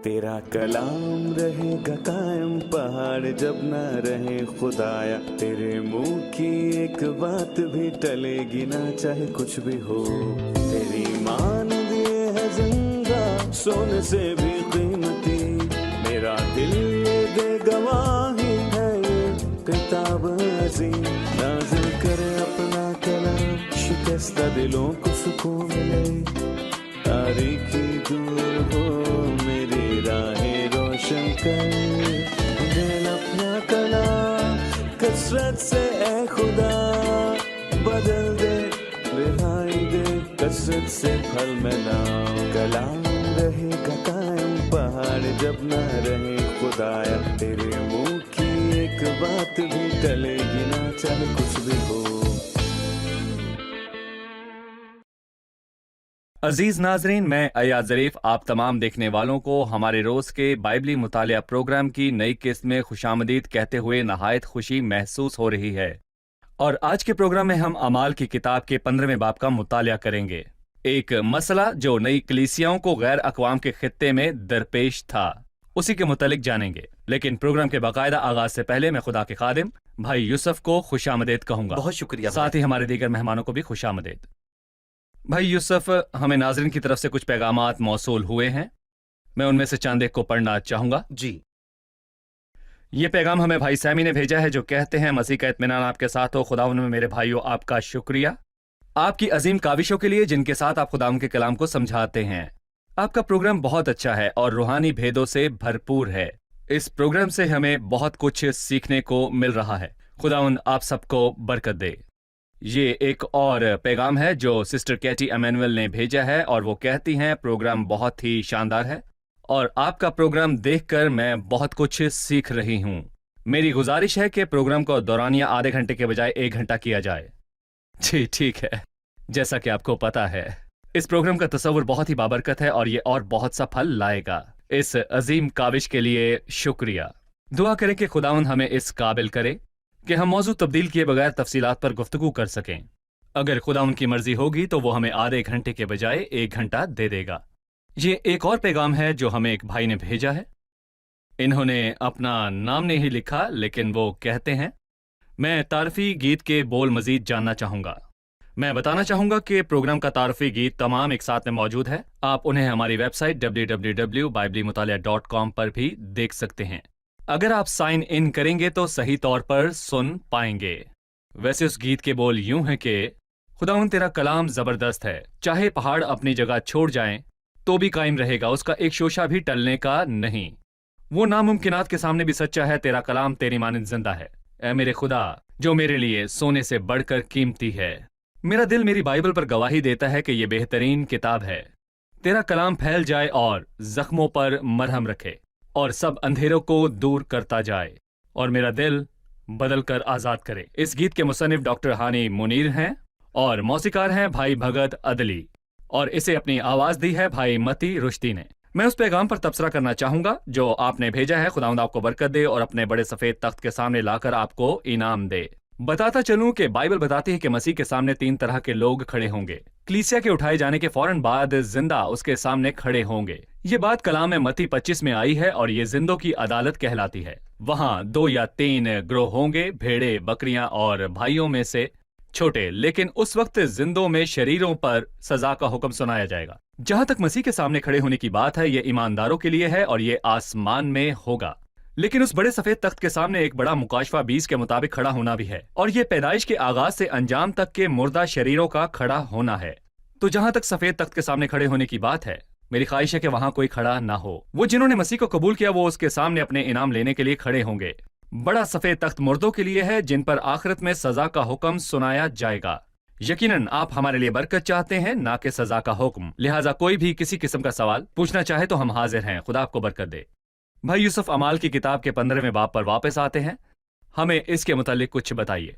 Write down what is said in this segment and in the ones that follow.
तेरा कलाम रहेगा कायम पहाड़ जब न रहे खुदाया, तेरे मुंह की एक बात भी टलेगी ना चाहे कुछ भी हो। तेरी मान दिए है जिंदा सोने से भी कीमती, मेरा दिल ये दे गवाही है ये किताब अजीम। नाज़िल करे अपना कलाम, शिकस्ता दिलों को सुकून मिले, तारीकी दूर हो मेरी राहें रोशन कर। दिल अपना कलाम कसरत से ए खुदा बदल दे, रिहाई दे कसरत से फल में नाम। कलाम रहेगा कायम पहाड़ जब न रहे खुदाया, तेरे मुंह की एक बात भी टलेगी ना चाहे कुछ भी हो। अजीज नाजरीन, मैं अयाज ज़रीफ आप तमाम देखने वालों को हमारे रोज के बाइबली मुतालिया प्रोग्राम की नई किस्त में खुशामदीद कहते हुए नहायत खुशी महसूस हो रही है। और आज के प्रोग्राम में हम अमाल की किताब के 15वें बाब का मुतालिया करेंगे। एक मसला जो नई कलीसियाओं को गैर अक़वाम के खित्ते में दरपेश था, उसी के मुतालिक जानेंगे। लेकिन प्रोग्राम के बाकायदा आगाज से पहले मैं खुदा के खादिम भाई यूसुफ को खुशामदीद कहूंगा। बहुत शुक्रिया। साथ ही हमारे दीगर मेहमानों को भी खुशामदीद। भाई यूसुफ, हमें नाज़रीन की तरफ से कुछ पैगामात मौसूल हुए हैं, मैं उनमें से चंद एक को पढ़ना चाहूंगा। जी। ये पैगाम हमें भाई सैमी ने भेजा है, जो कहते हैं मसीह का इत्मीनान आपके साथ हो। खुदावंद में मेरे भाइयों आपका शुक्रिया आपकी अजीम काविशों के लिए जिनके साथ आप खुदावंद के कलाम को समझाते हैं। आपका प्रोग्राम बहुत अच्छा है और रूहानी भेदों से भरपूर है। इस प्रोग्राम से हमें बहुत कुछ सीखने को मिल रहा है। खुदावंद आप सबको बरकत दे। ये एक और पैगाम है जो सिस्टर कैटी एमेनुअल ने भेजा है और वो कहती हैं प्रोग्राम बहुत ही शानदार है और आपका प्रोग्राम देखकर मैं बहुत कुछ सीख रही हूँ। मेरी गुजारिश है कि प्रोग्राम को दौरानिया आधे घंटे के बजाय 1 घंटा किया जाए। जी ठीक है, जैसा कि आपको पता है इस प्रोग्राम का तस्वुर बहुत ही बाबरकत है और ये और बहुत सा फल लाएगा। इस अजीम काविश के लिए शुक्रिया। दुआ करें कि खुदावंद हमें इस काबिल करे कि हम मौजू तब्दील किए बगैर तफसीलात पर गुफ्तगू कर सकें। अगर खुदा उनकी मर्जी होगी तो वो हमें आधे घंटे के बजाय 1 घंटा दे देगा। ये एक और पैगाम है जो हमें एक भाई ने भेजा है। इन्होंने अपना नाम नहीं लिखा, लेकिन वो कहते हैं मैं तारफी गीत के बोल मजीद जानना चाहूंगा। मैं बताना चाहूंगा कि प्रोग्राम का तारफी गीत तमाम एक साथ में मौजूद है। आप उन्हें हमारी वेबसाइट www.biblimutalia.com पर भी देख सकते हैं। अगर आप साइन इन करेंगे तो सही तौर पर सुन पाएंगे। वैसे उस गीत के बोल यूं हैं कि खुदावंद तेरा कलाम जबरदस्त है, चाहे पहाड़ अपनी जगह छोड़ जाएं तो भी कायम रहेगा, उसका एक शोशा भी टलने का नहीं। वो नामुमकिनात के सामने भी सच्चा है, तेरा कलाम तेरी मानिंद जिंदा है। ऐ मेरे खुदा जो मेरे लिए सोने से बढ़कर कीमती है। मेरा दिल मेरी बाइबल पर गवाही देता है कि ये बेहतरीन किताब है। तेरा कलाम फैल जाए और जख्मों पर मरहम रखे और सब अंधेरों को दूर करता जाए और मेरा दिल बदल कर आजाद करे। इस गीत के मुसन्निफ डॉक्टर हानी मुनीर हैं और मौसीकार हैं भाई भगत अदली और इसे अपनी आवाज दी है भाई मती रुश्ती ने। मैं उस पैगाम पर तबसरा करना चाहूंगा जो आपने भेजा है। खुदावंद आपको बरकत दे और अपने बड़े सफेद तख्त के सामने लाकर आपको इनाम दे। बताता चलूं कि बाइबल बताती है कि मसीह के सामने 3 तरह के लोग खड़े होंगे। कलीसिया के उठाए जाने के फौरन बाद जिंदा उसके सामने खड़े होंगे। ये बात कलाम में मत्ती 25 में आई है और ये जिंदों की अदालत कहलाती है। वहां 2 या 3 ग्रोह होंगे, भेड़े, बकरियां और भाइयों में से छोटे। लेकिन उस वक्त जिंदों में शरीरों पर सजा का हुक्म सुनाया जाएगा। जहां तक मसीह के सामने खड़े होने की बात है, ये ईमानदारों के लिए है और ये आसमान में होगा। लेकिन उस बड़े सफेद तख्त के सामने एक बड़ा मुकाशफा 20 के मुताबिक खड़ा होना भी है और ये पैदाइश के आगाज से अंजाम तक के मुर्दा शरीरों का खड़ा होना है। तो जहां तक सफेद तख्त के सामने खड़े होने की बात है, मेरी ख्वाहिश है कि वहां कोई खड़ा ना हो। वो जिन्होंने मसीह को कबूल किया वो उसके सामने अपने इनाम लेने के लिए खड़े होंगे। बड़ा सफेद तख्त मुर्दों के लिए है जिन पर आखिरत में सजा का हुक्म सुनाया जाएगा। यकीनन आप हमारे लिए बरकत चाहते हैं, ना कि सजा का हुक्म। लिहाजा कोई भी किसी किस्म का सवाल पूछना चाहे तो हम हाजिर हैं। खुदा आपको बरकत दे। भाई यूसुफ, अमाल की किताब के 15वें बाब पर वापस आते हैं। हमें इसके मुतालिक कुछ बताइए।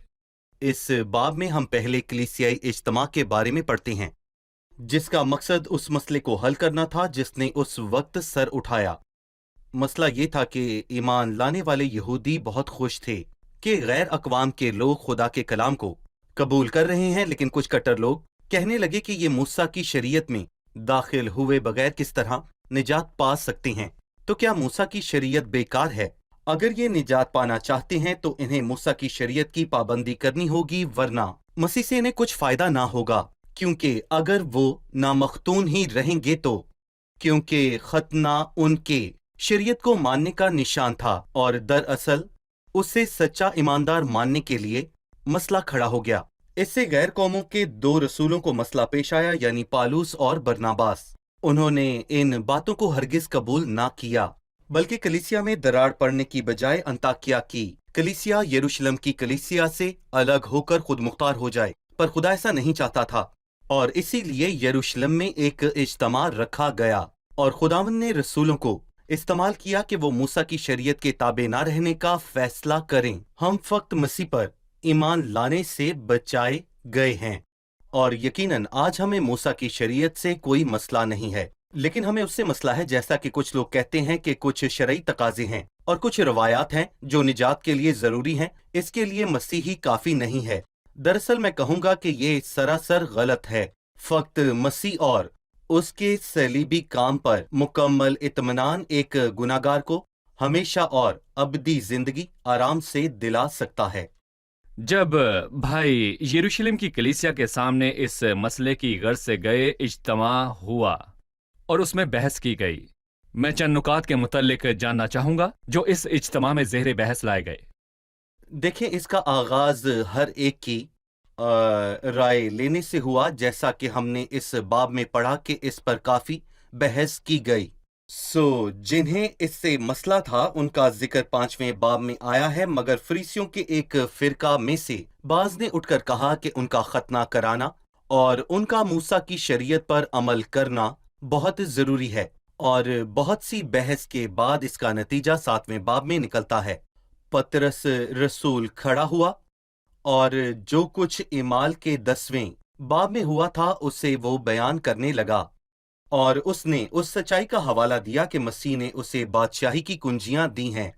इस बाब में हम पहले कलीसियाई इज्तिमा के बारे में पढ़ते हैं, जिसका मकसद उस मसले को हल करना था जिसने उस वक्त सर उठाया। मसला ये था कि ईमान लाने वाले यहूदी बहुत खुश थे कि गैर अक़वाम के लोग खुदा के कलाम को कबूल कर रहे हैं, लेकिन कुछ कट्टर लोग कहने लगे कि ये मूसा की शरीयत में दाखिल हुए बगैर किस तरह निजात पा सकते हैं। तो क्या मूसा की शरीयत बेकार है? अगर ये निजात पाना चाहते हैं तो इन्हें मूसा की शरीयत की पाबंदी करनी होगी, वरना मसीह से इन्हें कुछ फायदा ना होगा, क्योंकि अगर वो नामख्तून ही रहेंगे तो, क्योंकि खतना उनके शरीयत को मानने का निशान था और दरअसल उसे सच्चा ईमानदार मानने के लिए मसला खड़ा हो गया। इससे गैर कौमों के 2 रसूलों को मसला पेश आया, यानी पालूस और बरनाबास। उन्होंने इन बातों को हरगिज कबूल ना किया, बल्कि कलीसिया में दरार पड़ने की बजाय अंताकिया की कलीसिया यरूशलेम की कलीसिया से अलग होकर खुद मुख्तार हो जाए। पर खुदा ऐसा नहीं चाहता था और इसीलिए यरूशलेम में एक इज्तिमा रखा गया और खुदावंद ने रसूलों को इस्तेमाल किया कि वो मूसा की शरीयत के ताबे ना रहने का फैसला करें। हम फक्त मसीह पर ईमान लाने से बचाए गए हैं और यकीनन आज हमें मूसा की शरीयत से कोई मसला नहीं है, लेकिन हमें उससे मसला है, जैसा कि कुछ लोग कहते हैं कि कुछ शरई तकाजे हैं और कुछ रवायात हैं जो निजात के लिए जरूरी हैं, इसके लिए मसीह ही काफी नहीं है। दरअसल मैं कहूंगा कि ये सरासर गलत है। फक्त मसीह और उसके सलीबी काम पर मुकम्मल इत्मीनान एक गुनाहगार को हमेशा और अबदी जिंदगी आराम से दिला सकता है। जब भाई यरूशलेम की कलीसिया के सामने इस मसले की गर्ज से गए इज्तिमा हुआ और उसमें बहस की गई, मैं चंद नुकात के मुतल्लिक जानना चाहूंगा जो इस इज्तिमा में ज़ेरे बहस लाए गए। देखें, इसका आगाज हर एक की राय लेने से हुआ, जैसा कि हमने इस बाब में पढ़ा कि इस पर काफी बहस की गई। जिन्हें इससे मसला था उनका जिक्र 5वें बाब में आया है, मगर फरीसियों के एक फिरका में से बाज ने उठकर कहा कि उनका खतना कराना और उनका मूसा की शरीयत पर अमल करना बहुत जरूरी है, और बहुत सी बहस के बाद इसका नतीजा 7वें बाब में निकलता है। पतरस रसूल खड़ा हुआ और जो कुछ इमाल के 10वें बाब में हुआ था उसे वो बयान करने लगा, और उसने उस सच्चाई का हवाला दिया कि मसीह ने उसे बादशाही की कुंजियां दी हैं,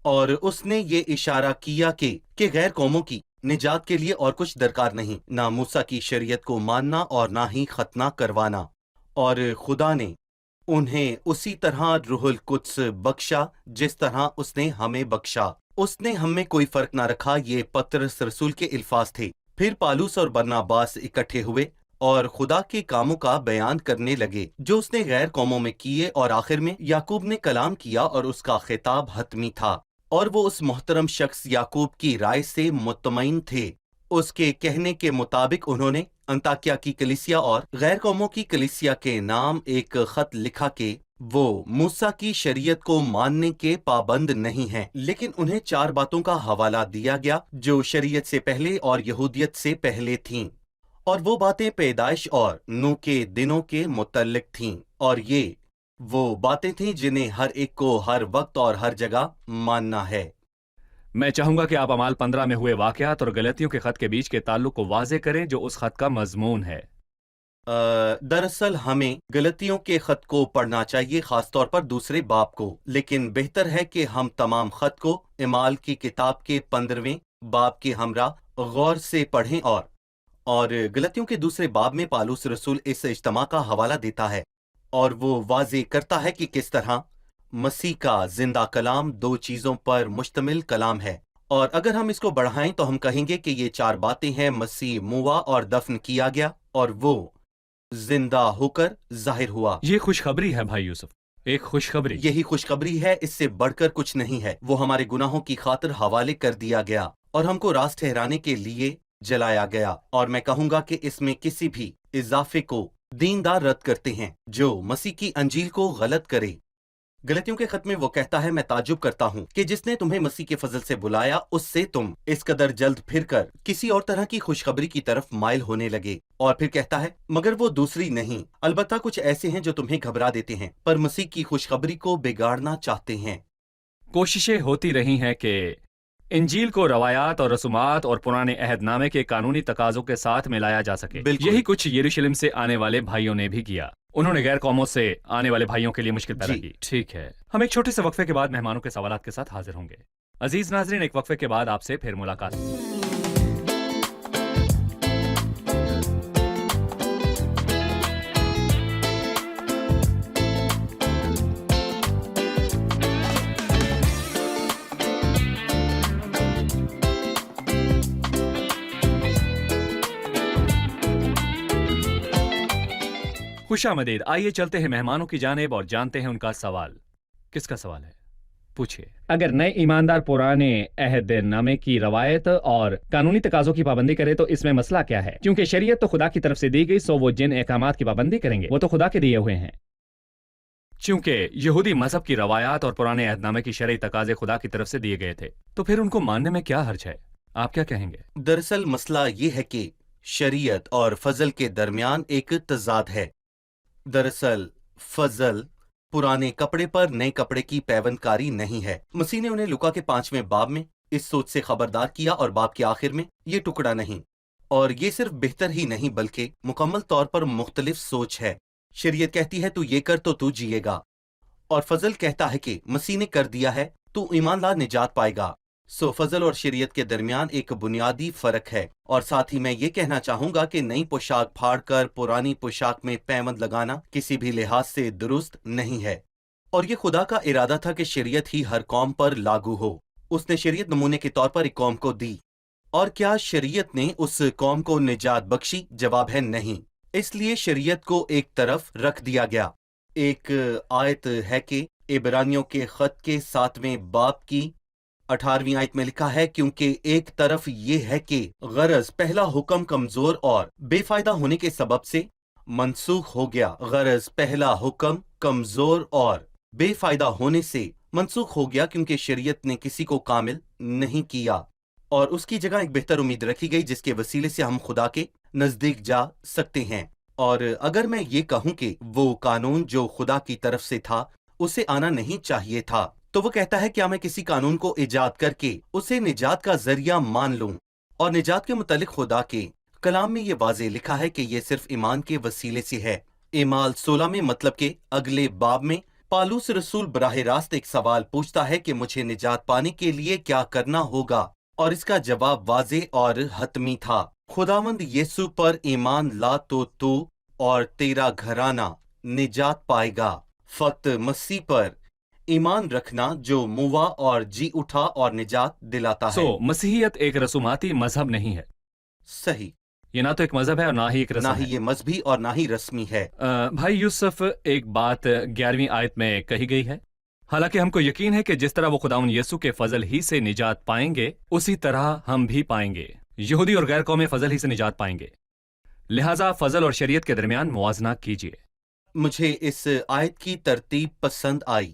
और उसने ये इशारा किया कि गैर कौमों की निजात के लिए और कुछ दरकार नहीं, ना मूसा की शरीयत को मानना और ना ही खतना करवाना, और खुदा ने उन्हें उसी तरह रूहुल कुद्स बख्शा जिस तरह उसने हमें बख्शा। उसने हमें कोई फर्क ना रखा। ये पतरस रसूल के इल्फाज थे। फिर पालूस और बरनाबास इकट्ठे हुए और खुदा के कामों का बयान करने लगे जो उसने गैर कौमों में किए, और आखिर में याकूब ने कलाम किया और उसका खिताब हतमी था, और वो उस मोहतरम शख्स याकूब की राय से मुतमईन थे। उसके कहने के मुताबिक उन्होंने अंताकिया की कलीसिया और गैर कौमों की कलीसिया के नाम एक खत लिखा कि वो मूसा की शरीयत को मानने के पाबंद नहीं हैं, लेकिन उन्हें 4 बातों का हवाला दिया गया जो शरीयत से पहले और यहूदियत से पहले थीं, और वो बातें पैदाइश और नूह के दिनों के मुतल्लिक थीं, और ये वो बातें थीं जिन्हें हर एक को हर वक्त और हर जगह मानना है। मैं चाहूंगा कि आप अमाल 15 में हुए वाकयात और गलतियों के खत के बीच के ताल्लुक को वाजे करें जो उस खत का मजमून है। दरअसल हमें गलतियों के खत को पढ़ना चाहिए, खासतौर पर दूसरे बाब को, लेकिन बेहतर है कि हम तमाम खत को इमाल की किताब के 15वें बाब के हमरा गौर से पढ़ें, और गलतियों के दूसरे बाब में पालूस रसूल इस इज्तिमा का हवाला देता है और वो वाजे करता है कि किस तरह मसीह का जिंदा कलाम 2 चीजों पर मुश्तमिल कलाम है। और अगर हम इसको बढ़ाएं तो हम कहेंगे कि ये 4 बातें हैं। मसीह मुआ और दफन किया गया और वो जिंदा होकर जाहिर हुआ। ये खुशखबरी है भाई यूसुफ, एक खुशखबरी। यही खुशखबरी है, इससे बढ़कर कुछ नहीं है। वो हमारे गुनाहों की खातिर हवाले कर दिया गया और हमको रास्त ठहराने के लिए जलाया गया, और मैं कहूंगा कि इसमें किसी भी इजाफे को दीनदार रद्द करते हैं जो मसीह की अंजील को गलत करे। गलतियों के खत में वो कहता है, मैं ताजुब करता हूँ कि जिसने तुम्हें मसीह के फजल से बुलाया उससे तुम इस कदर जल्द फिरकर किसी और तरह की खुशखबरी की तरफ माइल होने लगे। और फिर कहता है, मगर वो दूसरी नहीं, अलबत्ता कुछ ऐसे हैं जो तुम्हें घबरा देते हैं पर मसीह की खुशखबरी को बिगाड़ना चाहते हैं। कोशिशें होती रही हैं कि इंजील को रवायात और रसूमात और पुराने अहदनामे के कानूनी तकाजों के साथ मिलाया जा सके। यही कुछ यरूशलेम से आने वाले भाइयों ने भी किया। उन्होंने गैर कौमों से आने वाले भाइयों के लिए मुश्किल पैदा की। ठीक है, हम एक छोटे से वक्फे के बाद मेहमानों के सवालात के साथ हाजिर होंगे। अजीज नाजरीन, एक वक्फे के बाद आपसे फिर मुलाकात होगी। खुशामदीद। आइए चलते हैं मेहमानों की जानिब और जानते हैं उनका सवाल। किसका सवाल है? पूछिए। अगर नए ईमानदार पुराने अहद नामे की रवायत और कानूनी तकाजों की पाबंदी करे तो इसमें मसला क्या है? क्योंकि शरीयत तो खुदा की तरफ से दी गई, सो वो जिन अहकामात की पाबंदी करेंगे वो तो खुदा के दिए हुए हैं। चूंकि यहूदी मजहब की रवायात और पुराने अहदनामे की शरई तकाजे खुदा की तरफ से दिए गए थे, तो फिर उनको मानने में क्या हर्ज है? आप क्या कहेंगे? दरअसल मसला ये है कि शरीयत और फजल के दरमियान एक तजाद है। दरअसल फजल पुराने कपड़े पर नए कपड़े की पैवंदकारी नहीं है। मसीह ने उन्हें लुका के 5वें बाब में इस सोच से खबरदार किया और बाब के आखिर में ये टुकड़ा नहीं। और ये सिर्फ बेहतर ही नहीं बल्कि मुकम्मल तौर पर मुख्तलिफ सोच है। शरीयत कहती है तू ये कर तो तू जिएगा, और फजल कहता है कि मसीह ने कर दिया है, तू ईमान ला निजात पाएगा। सो फजल और शरीयत के दरमियान एक बुनियादी फर्क है। और साथ ही मैं ये कहना चाहूंगा कि नई पोशाक फाड़कर पुरानी पोशाक में पैबंद लगाना किसी भी लिहाज से दुरुस्त नहीं है। और ये खुदा का इरादा था कि शरीयत ही हर कौम पर लागू हो। उसने शरीयत नमूने के तौर पर एक कौम को दी, और क्या शरीयत ने उस कौम को निजात बख्शी? जवाब है नहीं। इसलिए शरीयत को एक तरफ रख दिया गया। एक आयत है कि इब्रानियों के खत के 7वें बाब की 18वीं आयत में लिखा है, क्योंकि एक तरफ ये है कि गरज पहला हुक्म कमजोर और बेफायदा होने के सबब से मनसूख हो गया। गरज पहला हुक्म कमजोर और बेफायदा होने से मनसूख हो गया क्योंकि शरीयत ने किसी को कामिल नहीं किया, और उसकी जगह एक बेहतर उम्मीद रखी गई जिसके वसीले से हम खुदा के नजदीक जा सकते हैं। और अगर मैं ये कहूं कि वो कानून जो खुदा की तरफ से था उसे आना नहीं चाहिए था, तो वो कहता है क्या मैं किसी कानून को इजाद करके उसे निजात का जरिया मान लूं? और निजात के मुतालिक खुदा के कलाम में ये वाज़ेह लिखा है कि ये सिर्फ ईमान के वसीले से है। इमाल 16 में मतलब के अगले बाब में पालूस रसूल बराह रास्त एक सवाल पूछता है कि मुझे निजात पाने के लिए क्या करना होगा, और इसका जवाब वाज़ेह और हतमी था। खुदावंद यीशु पर ईमान ला तो तू और तेरा घराना निजात पाएगा। फक्त मसीह पर ईमान रखना जो मुआ और जी उठा और निजात दिलाता है। मसीहियत एक रसूमाती मजहब नहीं है। सही। ये ना तो एक मजहब है और ना ही एक रस्म ना ही है। ये मजहबी और ना ही रस्मी है। भाई यूसुफ, एक बात 11वीं आयत में कही गई है, हालांकि हमको यकीन है कि जिस तरह वो खुदावन यीशु के फजल ही से निजात पाएंगे उसी तरह हम भी पाएंगे। यहूदी और गैर कौमें फजल ही से निजात पाएंगे। लिहाजा फजल और शरीयत के दरमियान मुवाजना कीजिए। मुझे इस आयत की तरतीब पसंद आई।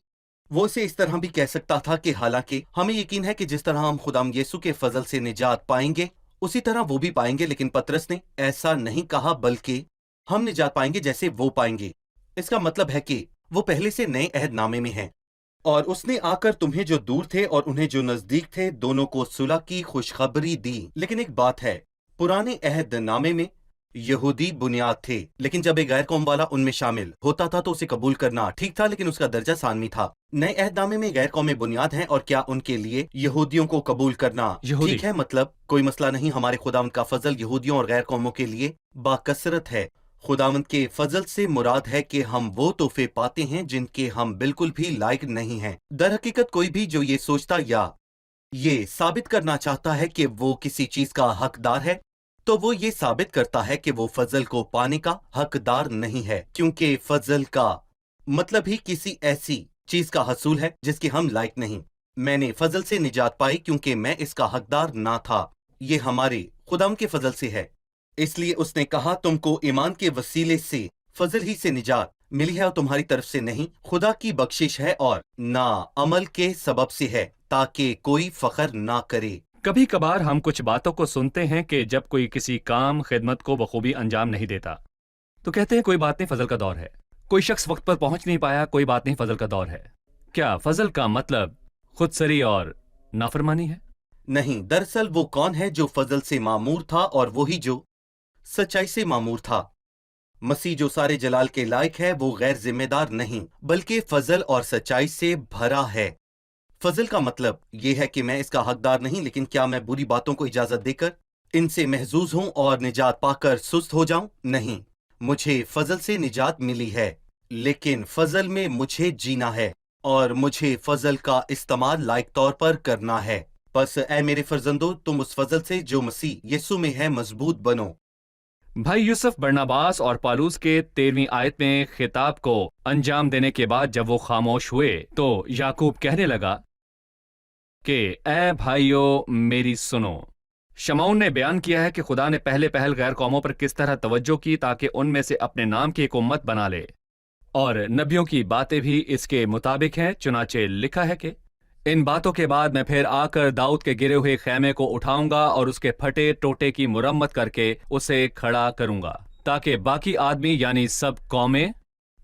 वो इसे इस तरह भी कह सकता था कि हालांकि हमें यकीन है कि जिस तरह हम खुदाम यीशु के फजल से निजात पाएंगे उसी तरह वो भी पाएंगे, लेकिन पतरस ने ऐसा नहीं कहा बल्कि हम निजात पाएंगे जैसे वो पाएंगे। इसका मतलब है कि वो पहले से नए अहदनामे में हैं, और उसने आकर तुम्हें जो दूर थे और उन्हें जो नजदीक थे दोनों को सुलह की खुशखबरी दी। लेकिन एक बात है, पुराने अहदनामे में यहूदी बुनियाद थे, लेकिन जब एक गैर कौम वाला उनमें शामिल होता था तो उसे कबूल करना ठीक था, लेकिन उसका दर्जा सानवी था। नए अहदनामे में गैर कौमें बुनियाद हैं, और क्या उनके लिए यहूदियों को कबूल करना ठीक है? मतलब कोई मसला नहीं। हमारे खुदावंद का फजल यहूदियों और गैर कौमों के लिए बाकसरत है। खुदावंद के फजल से मुराद है कि हम वो तोहफे पाते हैं जिनके हम बिल्कुल भी लायक नहीं हैं। दर हकीकत कोई भी जो ये सोचता या ये साबित करना चाहता है कि वो किसी चीज का हकदार है, तो वो ये साबित करता है कि वो फजल को पाने का हकदार नहीं है, क्योंकि फजल का मतलब ही किसी ऐसी चीज का हसूल है जिसके हम लायक नहीं। मैंने फजल से निजात पाई क्योंकि मैं इसका हकदार ना था। ये हमारे खुदाम के फजल से है। इसलिए उसने कहा तुमको ईमान के वसीले से फजल ही से निजात मिली है, और तुम्हारी तरफ से नहीं, खुदा की बख्शिश है, और ना अमल के सबब से है, ताकि कोई फख्र ना करे। कभी कभार हम कुछ बातों को सुनते हैं कि जब कोई किसी काम खिदमत को बखूबी अंजाम नहीं देता तो कहते हैं कोई बात नहीं, फजल का दौर है। कोई शख्स वक्त पर पहुंच नहीं पाया, कोई बात नहीं, फजल का दौर है। क्या फजल का मतलब खुदसरी और नाफरमानी है? नहीं, दरअसल वो कौन है जो फजल से मामूर था, और वही जो सच्चाई से मामूर था। मसीह जो सारे जलाल के लायक है वो गैर जिम्मेदार नहीं बल्कि फजल और सच्चाई से भरा है। फजल का मतलब ये है कि मैं इसका हकदार नहीं, लेकिन क्या मैं बुरी बातों को इजाजत देकर इनसे महजूज हूं और निजात पाकर सुस्त हो जाऊं? नहीं, मुझे फजल से निजात मिली है, लेकिन फजल में मुझे जीना है और मुझे फजल का इस्तेमाल लायक तौर पर करना है। बस ऐ मेरे फर्जंदो, तुम उस फजल से जो मसीह यीशु में है मजबूत बनो। भाई यूसुफ बरनबास और पालूस के 13वीं आयत में खिताब को अंजाम देने के बाद जब वो खामोश हुए तो याकूब कहने लगा कि ऐ भाइयों मेरी सुनो। शमौन ने बयान किया है कि खुदा ने पहले पहल गैर कौमों पर किस तरह तवज्जो की ताकि उनमें से अपने नाम की एक उम्मत बना ले, और नबियों की बातें भी इसके मुताबिक हैं। चुनाचे लिखा है कि इन बातों के बाद मैं फिर आकर दाऊद के गिरे हुए खैमे को उठाऊंगा और उसके फटे टोटे की मुरम्मत करके उसे खड़ा करूंगा, ताकि बाकी आदमी यानी सब कौमें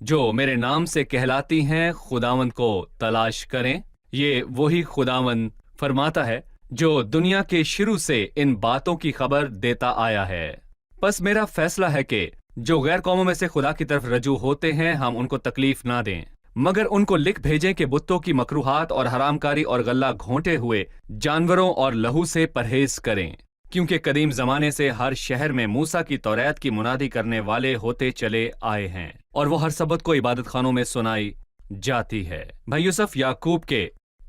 जो मेरे नाम से कहलाती हैं खुदावंद को तलाश करें। ये वही खुदावंद फरमाता है जो दुनिया के शुरू से इन बातों की खबर देता आया है। बस मेरा फैसला है कि जो गैर कौमों में से खुदा की तरफ रजू होते हैं हम उनको तकलीफ ना दें, मगर उनको लिख भेजें कि बुत्तों की मकरूहात और हरामकारी और गल्ला घोंटे हुए जानवरों और लहू से परहेज करें, क्योंकि कदीम जमाने से हर शहर में मूसा की तौरात की मुनादी करने वाले होते चले आए हैं और वो हर सबत को इबादत खानों में सुनाई जाती है। भाई यूसुफ याकूब के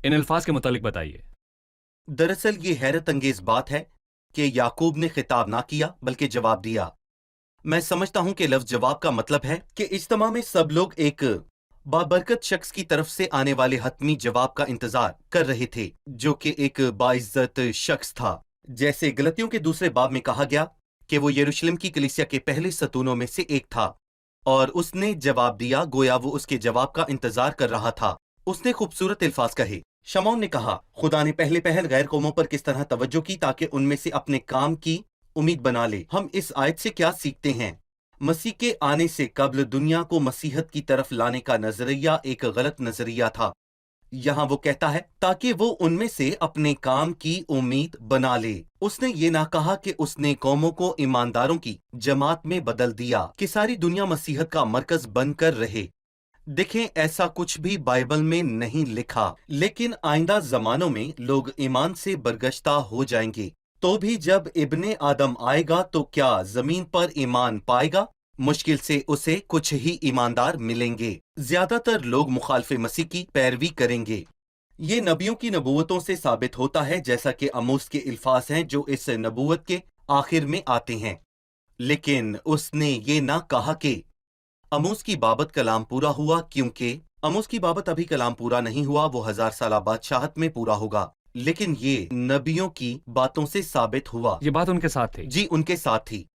इन अल्फाज के मुतालिक बताइए। दरअसल ये हैरत अंगेज बात है कि याकूब ने खिताब ना किया बल्कि जवाब दिया। मैं समझता हूं कि लफ्ज जवाब का मतलब है कि इज्तिमा में सब लोग एक बाबरकत शख्स की तरफ से आने वाले हतमी जवाब का इंतजार कर रहे थे, जो कि एक बाइज्जत शख्स था। जैसे गलतियों के दूसरे बाब में कहा गया कि वो यरूशलेम की कलीसिया के पहले सतूनों में से एक था और उसने जवाब दिया गोया वो उसके जवाब का इंतजार कर रहा था। उसने खूबसूरत अल्फाज कहे। शमौन ने कहा खुदा ने पहले पहल गैर कौमों पर किस तरह तवज्जो की ताकि उनमें से अपने काम की उम्मीद बना ले। हम इस आयत से क्या सीखते हैं? मसीह के आने से कब्ल दुनिया को मसीहत की तरफ लाने का नजरिया एक गलत नजरिया था। यहाँ वो कहता है ताकि वो उनमें से अपने काम की उम्मीद बना ले। उसने ये ना कहा कि उसने कौमों को ईमानदारों की जमात में बदल दिया कि सारी दुनिया मसीहत का मरकज बनकर रहे। देखें, ऐसा कुछ भी बाइबल में नहीं लिखा, लेकिन आइंदा जमानों में लोग ईमान से बरगश्ता हो जाएंगे। तो भी जब इब्ने आदम आएगा तो क्या जमीन पर ईमान पाएगा? मुश्किल से उसे कुछ ही ईमानदार मिलेंगे। ज्यादातर लोग मुखालफे मसीह की पैरवी करेंगे। ये नबियों की नबूवतों से साबित होता है, जैसा कि अमूस के इल्फाज हैं जो इस नबूवत के आखिर में आते हैं। लेकिन उसने ये ना कहा कि अमूस की बाबत कलाम पूरा हुआ, क्योंकि अमूस की बाबत अभी कलाम पूरा नहीं हुआ, वो 1000 साला बादशाहत में पूरा होगा। लेकिन ये नबियों की बातों से साबित हुआ। ये बात उनके साथ थी। जी, उनके साथ थी।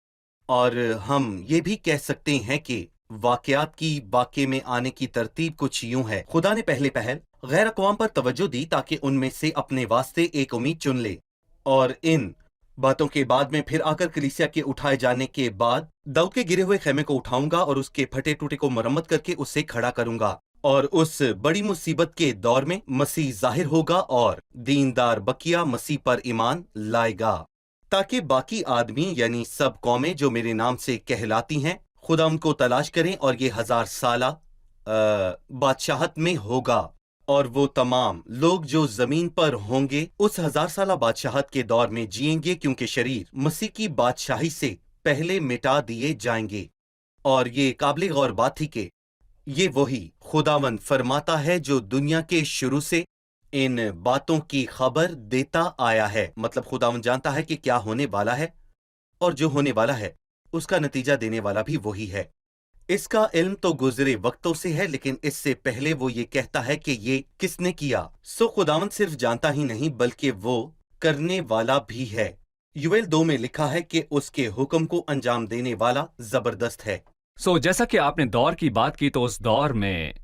और हम ये भी कह सकते हैं कि वाकयात की वाक़े में आने की तरतीब कुछ यूं है। खुदा ने पहले पहल गैर अक़वाम पर तवज्जो दी ताकि उनमें से अपने वास्ते एक उम्मीद चुन ले, और इन बातों के बाद में फिर आकर कलीसिया के उठाए जाने के बाद दाऊद के गिरे हुए खैमे को उठाऊंगा और उसके फटे टूटे को मरम्मत करके उसे खड़ा करूंगा, और उस बड़ी मुसीबत के दौर में मसीह जाहिर होगा और दीनदार बकिया मसीह पर ईमान लाएगा, ताकि बाकी आदमी यानी सब कौमें जो मेरे नाम से कहलाती हैं खुदा उनको तलाश करें, और ये 1000 साला बादशाहत में होगा। और वो तमाम लोग जो जमीन पर होंगे उस 1000 साला बादशाहत के दौर में जिएंगे, क्योंकि शरीर मसीह की बादशाही से पहले मिटा दिए जाएंगे। और ये काबिल गौर बात थी कि ये वही खुदावंद फरमाता है जो दुनिया के शुरू से इन बातों की खबर देता आया है। मतलब खुदावंद जानता है कि क्या होने वाला है, और जो होने वाला है उसका नतीजा देने वाला भी वही है। इसका इल्म तो गुजरे वक्तों से है, लेकिन इससे पहले वो ये कहता है कि ये किसने किया। सो खुदावंद सिर्फ जानता ही नहीं बल्कि वो करने वाला भी है। यूएल 2 में लिखा है कि उसके हुक्म को अंजाम देने वाला जबरदस्त है। जैसा कि आपने दौर की बात की, तो उस दौर में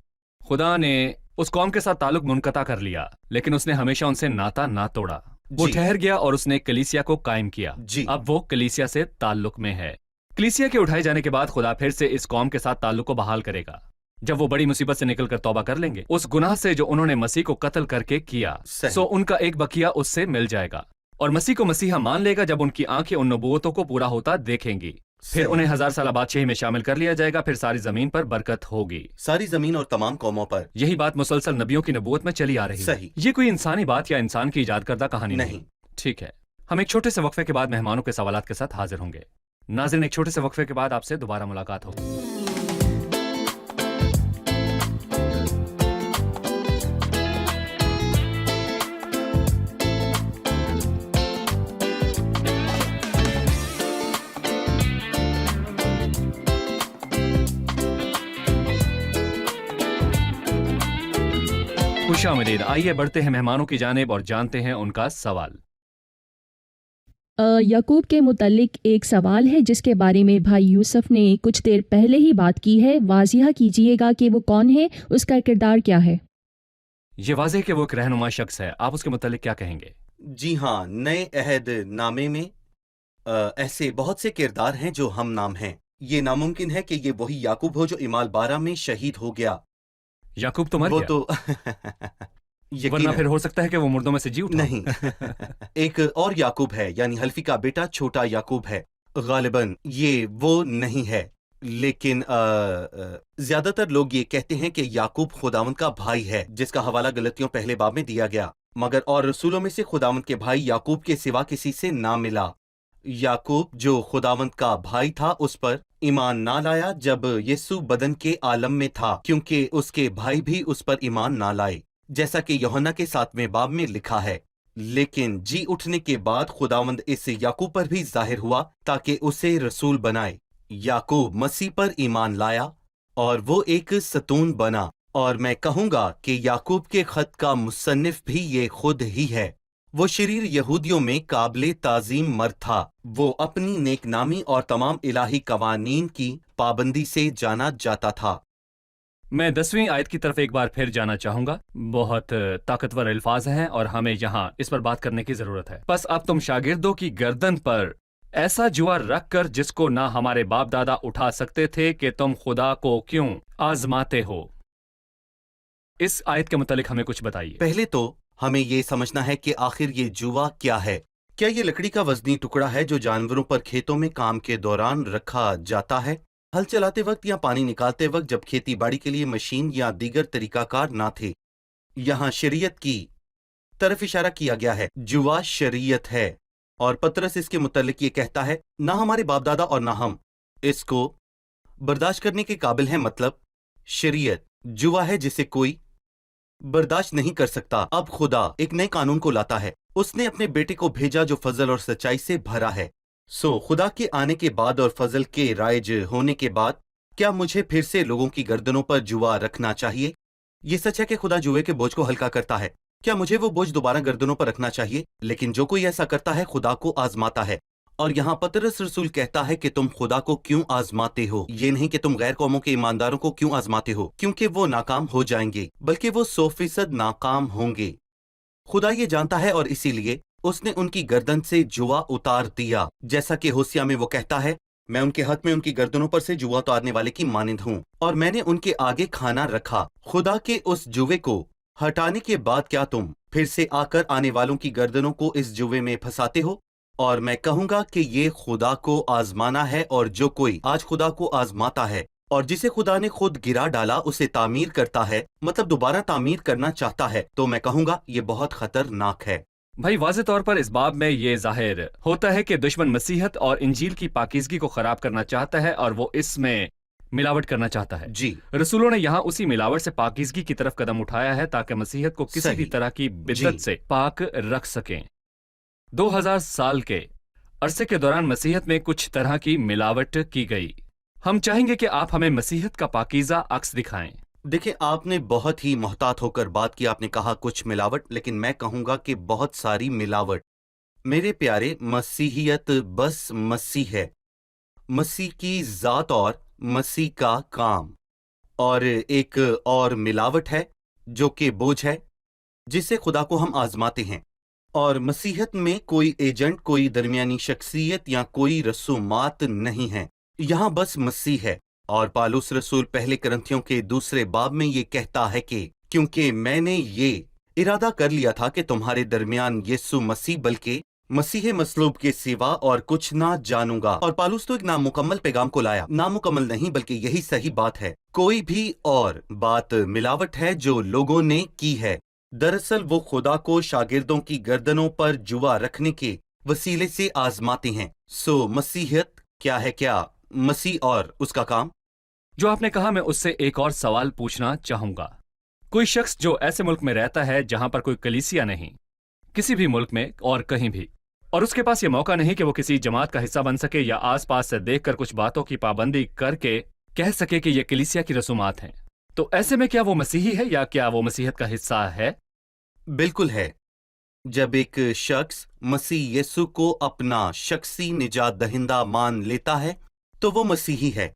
खुदा ने उस कौम के साथ ताल्लुक मुनक़ता कर लिया, लेकिन उसने हमेशा उनसे नाता ना तोड़ा। वो ठहर गया और उसने कलीसिया को कायम किया। अब वो कलीसिया से ताल्लुक में है। कलीसिया के उठाए जाने के बाद खुदा फिर से इस कौम के साथ ताल्लुक को बहाल करेगा, जब वो बड़ी मुसीबत से निकलकर तौबा कर लेंगे उस गुनाह से जो उन्होंने मसीह को कत्ल करके किया। उनका एक बकिया उससे मिल जाएगा, और मसीह को मसीहा मान लेगा जब उनकी आंखें उन नबूवतों को पूरा होता देखेंगी। फिर उन्हें 1000 साला बादशाही में शामिल कर लिया जाएगा। फिर सारी जमीन पर बरकत होगी, सारी जमीन और तमाम कौमों पर। यही बात मुसलसल नबियों की नबूवत में चली आ रही है। ये कोई इंसानी बात या इंसान की इजाद करदा कहानी नहीं। ठीक है, हम एक छोटे से वक्फे के बाद मेहमानों के सवालात के साथ हाजिर होंगे। नाज़रीन, एक छोटे से वक्फे के बाद आपसे दोबारा मुलाकात होगी। खुश आमदीद। आइए बढ़ते हैं मेहमानों की जानिब और जानते हैं उनका सवाल। याकूब के मुतल्लिक एक सवाल है जिसके बारे में भाई यूसुफ ने कुछ देर पहले ही बात की है। वाज़िह कीजिएगा कि वो कौन है, उसका किरदार क्या है। ये वाज़ेह कि वो एक रहनुमा शख्स है, आप उसके मुतल्लिक क्या कहेंगे? जी हाँ, नए अहद नामे में ऐसे बहुत से किरदार हैं जो हम नाम हैं। ये नामुमकिन है कि ये वही याकूब हो जो इमाल 12 में शहीद हो गया। याकूब तो मर वो गया। तो वरना यकीनन फिर हो सकता है कि वो मुर्दों में से जी उठा। नहीं। एक और याकूब है, यानी हल्फी का बेटा छोटा याकूब है। गालिबन ये वो नहीं है, लेकिन ज्यादातर लोग ये कहते हैं कि याकूब खुदावंद का भाई है, जिसका हवाला गलतियों पहले बाब में दिया गया। मगर और रसूलों में से खुदावंद के भाई याकूब के सिवा किसी से ना मिला। याकूब जो खुदावंद का भाई था उस पर ईमान ना लाया जब यीशु बदन के आलम में था, क्योंकि उसके भाई भी उस पर ईमान ना लाए, जैसा कि यूहन्ना के 7वें बाब में लिखा है। लेकिन जी उठने के बाद खुदावंद इस याकूब पर भी जाहिर हुआ ताकि उसे रसूल बनाए। याकूब मसीह पर ईमान लाया और वो एक सतून बना, और मैं कहूंगा कि याकूब के खत का मुसन्निफ भी ये खुद ही है। वो शरीर यहूदियों में काबिल ताजीम मर्द था। वो अपनी नेकनामी और तमाम इलाही कवानीन की पाबंदी से जाना जाता था। मैं 10वीं आयत की तरफ एक बार फिर जाना चाहूंगा। बहुत ताकतवर अल्फाज हैं और हमें यहाँ इस पर बात करने की जरूरत है। बस अब तुम शागिर्दों की गर्दन पर ऐसा जुआ रख कर जिसको ना हमारे बाप दादा उठा सकते थे कि तुम खुदा को क्यों आजमाते हो। इस आयत के मुतालिक हमें कुछ बताइए। पहले तो हमें ये समझना है कि आखिर ये जुआ क्या है। क्या ये लकड़ी का वजनी टुकड़ा है जो जानवरों पर खेतों में काम के दौरान रखा जाता है, हल चलाते वक्त या पानी निकालते वक्त, जब खेती बाड़ी के लिए मशीन या दीगर तरीकाकार ना थे। यहाँ शरीयत की तरफ इशारा किया गया है। जुआ शरीयत है, और पतरस इसके मुतालिक ये कहता है, ना हमारे बाप दादा और ना हम इसको बर्दाश्त करने के काबिल हैं। मतलब शरीयत जुआ है जिसे कोई बर्दाश्त नहीं कर सकता। अब खुदा एक नए कानून को लाता है। उसने अपने बेटे को भेजा जो फजल और सच्चाई से भरा है। सो खुदा के आने के बाद और फजल के राइज होने के बाद क्या मुझे फिर से लोगों की गर्दनों पर जुआ रखना चाहिए? ये सच है कि खुदा जुए के बोझ को हल्का करता है। क्या मुझे वो बोझ दोबारा गर्दनों पर रखना चाहिए? लेकिन जो कोई ऐसा करता है खुदा को आजमाता है। और यहाँ पतरस रसूल कहता है कि तुम खुदा को क्यों आजमाते हो। ये नहीं कि तुम गैर कौमों के ईमानदारों को क्यों आजमाते हो, क्योंकि वो नाकाम हो जाएंगे, बल्कि वो 100% नाकाम होंगे। खुदा ये जानता है और इसीलिए उसने उनकी गर्दन से जुआ उतार दिया। जैसा कि होसिया में वो कहता है, मैं उनके हक में उनकी गर्दनों पर से जुआ उतारने वाले की मानिंद हूँ, और मैंने उनके आगे खाना रखा। खुदा के उस जुए को हटाने के बाद क्या तुम फिर से आकर आने वालों की गर्दनों को इस जुए में फंसाते हो? और मैं कहूंगा कि ये खुदा को आजमाना है, और जो कोई आज खुदा को आजमाता है और जिसे खुदा ने खुद गिरा डाला उसे तामीर करता है, मतलब दोबारा तामीर करना चाहता है, तो मैं कहूंगा ये बहुत खतरनाक है। भाई वाज़े तौर पर इस बाब में ये जाहिर होता है कि दुश्मन मसीहत और इंजील की पाकीज़गी को खराब करना चाहता है और वो इसमें मिलावट करना चाहता है। जी, रसूलों ने यहाँ उसी मिलावट से पाकीज़गी की तरफ कदम उठाया है ताकि मसीहत को किसी भी सही। तरह की बिदअत जी। से पाक रख सकें। 2000 साल के अरसे के दौरान मसीहत में कुछ तरह की मिलावट की गई। हम चाहेंगे कि आप हमें मसीहत का पाकीज़ा अक्स दिखाएं। देखिए, आपने बहुत ही मोहतात होकर बात की। आपने कहा कुछ मिलावट, लेकिन मैं कहूंगा कि बहुत सारी मिलावट। मेरे प्यारे, मसीहियत बस मसीह है, मसीह की जात और मसीह का काम। और एक और मिलावट है जो कि बोझ है, जिसे खुदा को हम आजमाते हैं। और मसीहत में कोई एजेंट, कोई दरमियानी शख्सियत या कोई रसूमात नहीं है। यहाँ बस मसीह है। और पालूस रसूल पहले करंथियों के 2 बाब में ये कहता है कि क्योंकि मैंने ये इरादा कर लिया था कि तुम्हारे दरमियान यीशु मसीह बल्कि मसीह मसलूब के सिवा और कुछ ना जानूंगा। और पालूस तो एक नामुकम्मल पैगाम को लाया। नामुकम्मल नहीं, बल्कि यही सही बात है। कोई भी और बात मिलावट है जो लोगों ने की है। दरअसल वो खुदा को शागिर्दों की गर्दनों पर जुआ रखने के वसीले से आजमाते हैं। सो मसीहत क्या है? क्या मसीह और उसका काम? जो आपने कहा, मैं उससे एक और सवाल पूछना चाहूंगा। कोई शख्स जो ऐसे मुल्क में रहता है जहां पर कोई कलीसिया नहीं, किसी भी मुल्क में और कहीं भी, और उसके पास ये मौका नहीं कि वो किसी जमात का हिस्सा बन सके या आसपास से देखकर कुछ बातों की पाबंदी करके कह सके कि ये कलीसिया की रसूमात हैं, تو ایسے میں کیا وہ مسیحی ہے یا کیا وہ مسیحیت کا حصہ ہے؟ بالکل ہے۔ جب ایک شخص مسیح یسوع کو اپنا شخصی نجات دہندہ مان لیتا ہے تو وہ مسیحی ہے،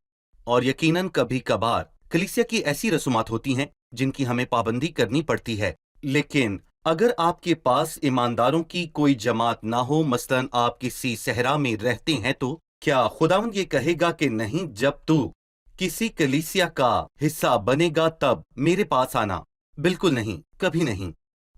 اور یقیناً کبھی کبھار کلیسیا کی ایسی رسومات ہوتی ہیں جن کی ہمیں پابندی کرنی پڑتی ہے، لیکن اگر آپ کے پاس ایمانداروں کی کوئی جماعت نہ ہو، مثلاً آپ کسی صحرا میں رہتے ہیں، تو کیا خداوند یہ کہے گا کہ نہیں، جب تو کسی کلیسیا کا حصہ بنے گا تب میرے پاس آنا؟ بالکل نہیں، کبھی نہیں۔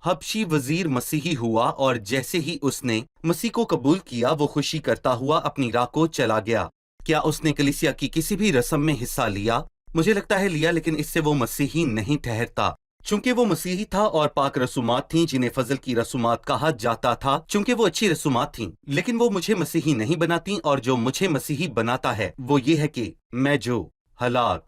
حبشی وزیر مسیحی ہوا، اور جیسے ہی اس نے مسیح کو قبول کیا وہ خوشی کرتا ہوا اپنی راہ کو چلا گیا۔ کیا اس نے کلیسیا کی کسی بھی رسم میں حصہ لیا؟ مجھے لگتا ہے لیا، لیکن اس سے وہ مسیحی نہیں ٹھہرتا۔ چونکہ وہ مسیحی تھا اور پاک رسومات تھیں جنہیں فضل کی رسومات کہا جاتا تھا، چونکہ وہ اچھی رسومات تھیں، لیکن وہ مجھے مسیحی نہیں بناتی، اور جو مجھے مسیحی بناتا ہے وہ یہ ہے کہ میں جو ہلاک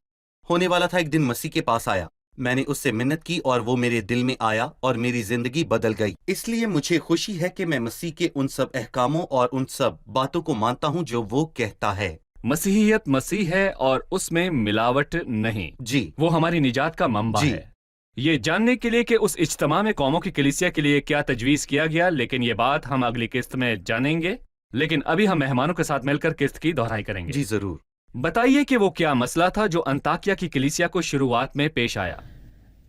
ہونے والا تھا ایک دن مسیح کے پاس آیا، میں نے اس سے منت کی اور وہ میرے دل میں آیا اور میری زندگی بدل گئی۔ اس لیے مجھے خوشی ہے کہ میں مسیح کے ان سب احکاموں اور ان سب باتوں کو مانتا ہوں جو وہ کہتا ہے۔ مسیحیت مسیح ہے اور اس میں ملاوٹ نہیں۔ جی، وہ ہماری نجات کا منبع جی۔ ہے۔ یہ جاننے کے لیے کہ اس اجتماع میں قوموں کی کلیسیا کے لیے کیا تجویز کیا گیا، لیکن یہ بات ہم اگلی قسط میں جانیں گے، لیکن ابھی ہم مہمانوں کے ساتھ مل کر قسط کی دہرائی کریں گے۔ جی ضرور۔ بتائیے کہ وہ کیا مسئلہ تھا جو انطاکیہ کی کلیسیا کو شروعات میں پیش آیا؟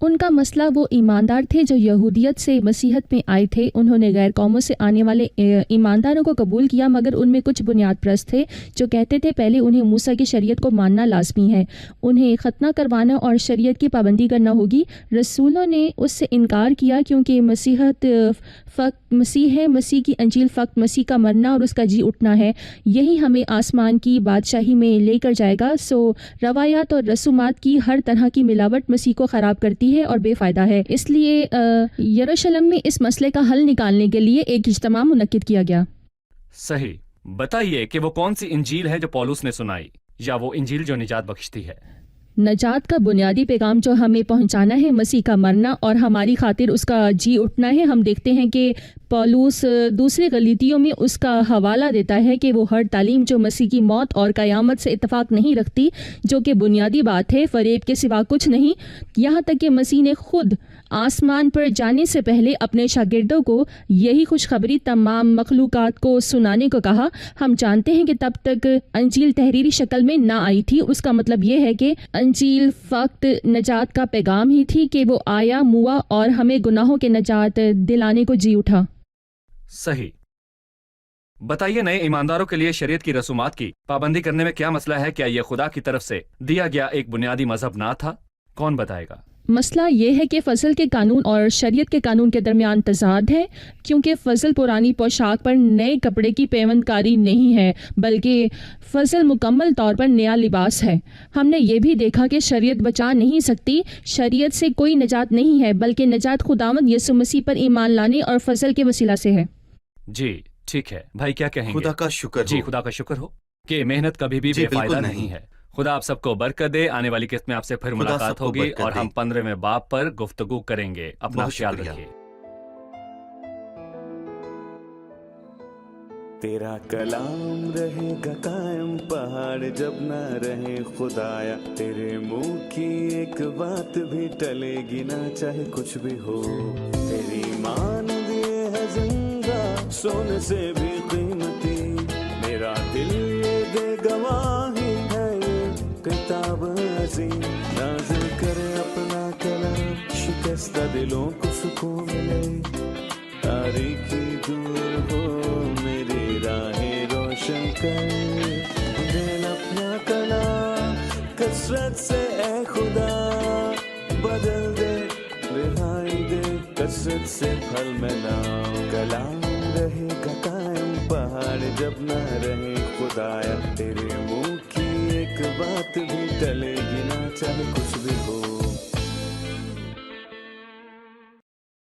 ان کا مسئلہ وہ ایماندار تھے جو یہودیت سے مسیحت میں آئے تھے۔ انہوں نے غیر قوموں سے آنے والے ایمانداروں کو قبول کیا، مگر ان میں کچھ بنیاد پرست تھے جو کہتے تھے پہلے انہیں موسیٰ کی شریعت کو ماننا لازمی ہے، انہیں ختنہ کروانا اور شریعت کی پابندی کرنا ہوگی۔ رسولوں نے اس سے انکار کیا کیونکہ مسیحت فقط مسیح ہے، مسیح کی انجیل فقط مسیح کا مرنا اور اس کا جی اٹھنا ہے، یہی ہمیں آسمان کی بادشاہی میں لے کر جائے گا۔ سو روایات اور رسومات کی ہر طرح کی ملاوٹ مسیح کو خراب کرتی ہے اور بے فائدہ ہے۔ اس لیے یروشلم میں اس مسئلے کا حل نکالنے کے لیے ایک اجتماع منعقد کیا گیا۔ صحیح۔ بتائیے کہ وہ کون سی انجیل ہے جو پولس نے سنائی، یا وہ انجیل جو نجات بخشتی ہے؟ نجات کا بنیادی پیغام جو ہمیں پہنچانا ہے مسیح کا مرنا اور ہماری خاطر اس کا جی اٹھنا ہے۔ ہم دیکھتے ہیں کہ پولس دوسرے غلطیوں میں اس کا حوالہ دیتا ہے کہ وہ ہر تعلیم جو مسیح کی موت اور قیامت سے اتفاق نہیں رکھتی، جو کہ بنیادی بات ہے، فریب کے سوا کچھ نہیں، یہاں تک کہ مسیح نے خود آسمان پر جانے سے پہلے اپنے شاگردوں کو یہی خوشخبری تمام مخلوقات کو سنانے کو کہا۔ ہم جانتے ہیں کہ تب تک انجیل تحریری شکل میں نہ آئی تھی۔ اس کا مطلب یہ ہے کہ انجیل فقط نجات کا پیغام ہی تھی کہ وہ آیا، موا اور ہمیں گناہوں کے نجات دلانے کو جی اٹھا۔ صحیح۔ بتائیے نئے ایمانداروں کے لیے شریعت کی رسومات کی پابندی کرنے میں کیا مسئلہ ہے؟ کیا یہ خدا کی طرف سے دیا گیا ایک بنیادی مذہب نہ تھا؟ کون بتائے گا؟ مسئلہ یہ ہے کہ فضل کے قانون اور شریعت کے قانون کے درمیان تضاد ہے، کیونکہ فضل پرانی پوشاک پر نئے کپڑے کی پیوند کاری نہیں ہے، بلکہ فضل مکمل طور پر نیا لباس ہے۔ ہم نے یہ بھی دیکھا کہ شریعت بچا نہیں سکتی، شریعت سے کوئی نجات نہیں ہے، بلکہ نجات خداوند یسوع مسیح پر ایمان لانے اور فضل کے وسیلہ سے ہے۔ جی ٹھیک ہے بھائی، کیا کہیں گے؟ خدا کا شکر جی ہو۔ خدا کا شکر ہو کہ محنت کبھی بھی جی بے فائدہ بالکل نہیں ہے۔ خدا آپ سب کو برکت دے۔ آنے والی قسط میں آپ سے پھر خدا ملاقات سب کو ہوگی برکت اور دے۔ ہم 15ویں باب پر گفتگو کریں گے۔ اپنا بہت خیال شکریہ۔ رکھیے۔ تیرا کلام رہے گا قائم، پہاڑ جب نہ رہے خدایا، تیرے منہ کی ایک بات بھی ٹلے گی نہ، چاہے کچھ بھی ہو۔ تیری مان دیے ہے زندہ، سونے سے بھی قیمتی، میرا دل یہ دے گواہی ہے، یہ کتاب عظیم نازل کرے اپنا کلام، شکستہ دلوں کو سکون ملے، تاریکی دور ہو میری راہیں روشن کر، دل اپنا کلام کثرت سے اے خدا بدل دے، رہائی دے کثرت سے پھل میں نام، کلام رہے گا قائم، پہاڑ جب نہ رہے خدایا، تیرے منہ کی ایک بات بھی ٹلے گی نہ، چاہے کچھ